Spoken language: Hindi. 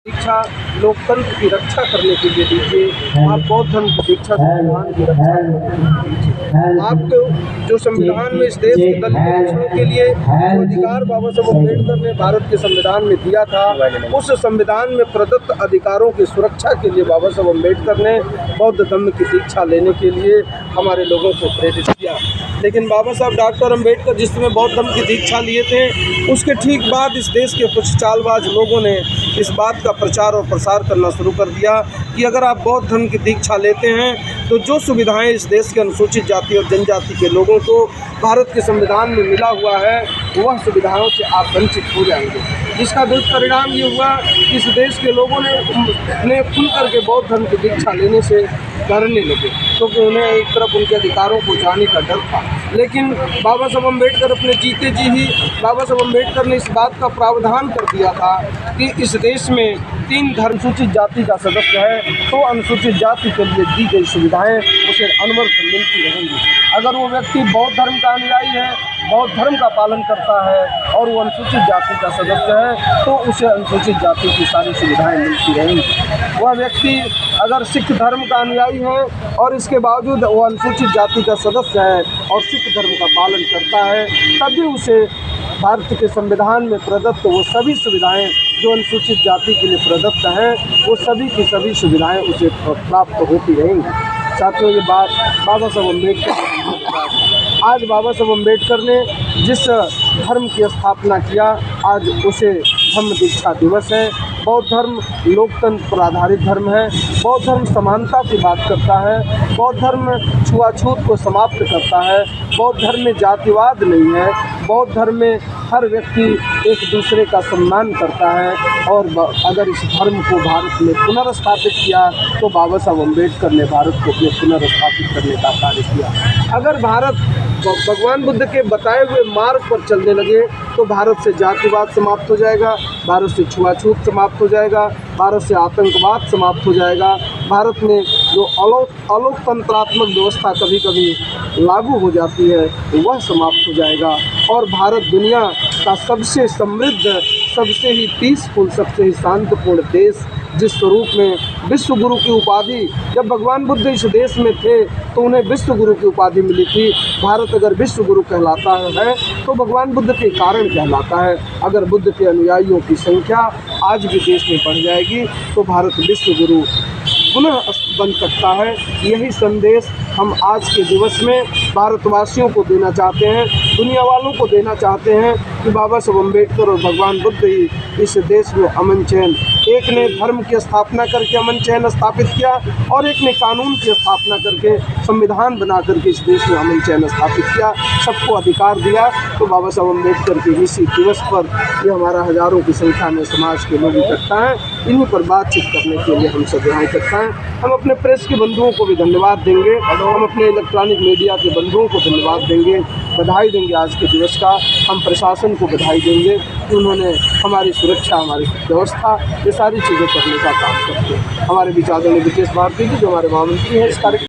दीक्षा लोकतंत्र की रक्षा करने के लिए दीजिए। आप बौद्ध धर्म की दीक्षा संविधान की रक्षा करने के लिए दीजिए। आपको जो संविधान में इस देश के दलित पिछड़ों के लिए जो अधिकार बाबा साहब अम्बेडकर ने भारत के संविधान में दिया था, उस संविधान में प्रदत्त अधिकारों की सुरक्षा के लिए बाबा साहब अम्बेडकर ने बौद्ध धर्म की दीक्षा लेने के लिए हमारे लोगों को प्रेरित किया। लेकिन बाबा साहब डॉक्टर अम्बेडकर जिस समय बौद्ध धर्म की दीक्षा लिए थे, उसके ठीक बाद इस देश के कुछ चालबाज लोगों ने इस बात का प्रचार और प्रसार करना शुरू कर दिया कि अगर आप बौद्ध धर्म की दीक्षा लेते हैं तो जो सुविधाएं इस देश के अनुसूचित जाति और जनजाति के लोगों को भारत के संविधान में मिला हुआ है, वह सुविधाओं से आप वंचित हो जाएंगे। जिसका दुष्परिणाम ये हुआ कि इस देश के लोगों ने खुल करके बौद्ध धर्म की दीक्षा लेने से डरने लगे, क्योंकि उन्हें एक तरफ उनके अधिकारों को जाने का डर था। लेकिन बाबा साहब अम्बेडकर अपने जीते जी ही बाबा साहब अम्बेडकर ने इस बात का प्रावधान कर दिया था कि इस देश में 3 धर्म अनुसूचित जाति का सदस्य है, तो अनुसूचित जाति के लिए दी गई सुविधाएं उसे अनवरत मिलती रहेंगी। अगर वो व्यक्ति बौद्ध धर्म का अनुयायी है, बौद्ध धर्म का पालन करता है और वो अनुसूचित जाति का सदस्य है, तो उसे अनुसूचित जाति की सारी सुविधाएं मिलती रहेंगी। वह व्यक्ति अगर सिख धर्म का अनुयायी है और इसके बावजूद वो अनुसूचित जाति का सदस्य है और सिख धर्म का पालन करता है, तभी उसे भारत के संविधान में प्रदत्त वो सभी सुविधाएं जो अनुसूचित जाति के लिए प्रदत्त हैं, वो सभी की सभी सुविधाएं उसे प्राप्त होती रहेंगी। साथियों, ये बात बाबा साहब अम्बेडकर आज बाबा साहब अम्बेडकर ने जिस धर्म की स्थापना किया, आज उसे धम्म दीक्षा दिवस है। बौद्ध धर्म लोकतंत्र पर आधारित धर्म है। बौद्ध धर्म समानता की बात करता है। बौद्ध धर्म छुआछूत को समाप्त करता है। बौद्ध धर्म में जातिवाद नहीं है। बौद्ध धर्म में हर व्यक्ति एक दूसरे का सम्मान करता है। और अगर इस धर्म को भारत में पुनर्स्थापित किया तो बाबा साहब अम्बेडकर ने भारत को अपने पुनर्स्थापित करने का कार्य किया। अगर भारत भगवान बुद्ध के बताए हुए मार्ग पर चलने लगे तो भारत से जातिवाद समाप्त हो जाएगा, भारत से छुआछूत समाप्त हो जाएगा, भारत से आतंकवाद समाप्त हो जाएगा। भारत में जो अलोकतंत्रात्मक व्यवस्था कभी कभी लागू हो जाती है, वह समाप्त हो जाएगा और भारत दुनिया का सबसे समृद्ध, सबसे ही पीसफुल, सबसे ही शांतिपूर्ण देश, जिस स्वरूप में विश्व गुरु की उपाधि, जब भगवान बुद्ध इस देश में थे तो उन्हें विश्व गुरु की उपाधि मिली थी। भारत अगर विश्व गुरु कहलाता है तो भगवान बुद्ध के कारण कहलाता है। अगर बुद्ध के अनुयायियों की संख्या आज भी देश में बढ़ जाएगी तो भारत विश्व गुरु पुनः बन सकता है। यही संदेश हम आज के दिवस में भारतवासियों को देना चाहते हैं, दुनिया वालों को देना चाहते हैं कि बाबा साहब अम्बेडकर और भगवान बुद्ध ही इस देश में अमन चैन, एक ने धर्म की स्थापना करके अमन चैन स्थापित किया और एक ने कानून की स्थापना करके संविधान बना करके इस देश में अमन चैन स्थापित किया, सबको अधिकार दिया। तो बाबा साहब अम्बेडकर के इसी दिवस पर ये हमारा हज़ारों की संख्या में समाज के लोग इकट्ठा हैं। इन्हीं पर बातचीत करने के लिए हम सब यहाँ इकट्ठा हैं। हम अपने प्रेस के बंधुओं को भी धन्यवाद देंगे, हम अपने इलेक्ट्रॉनिक मीडिया के बंधुओं को धन्यवाद देंगे, बधाई देंगे आज के दिवस का। हम प्रशासन को बधाई देंगे कि उन्होंने हमारी सुरक्षा, हमारी व्यवस्था, ये सारी चीज़ें करने का काम करते हैं। हमारे बीच आदरणीय विकेश भारती जी जो हमारे महामंत्री हैं इस कार्यक्रम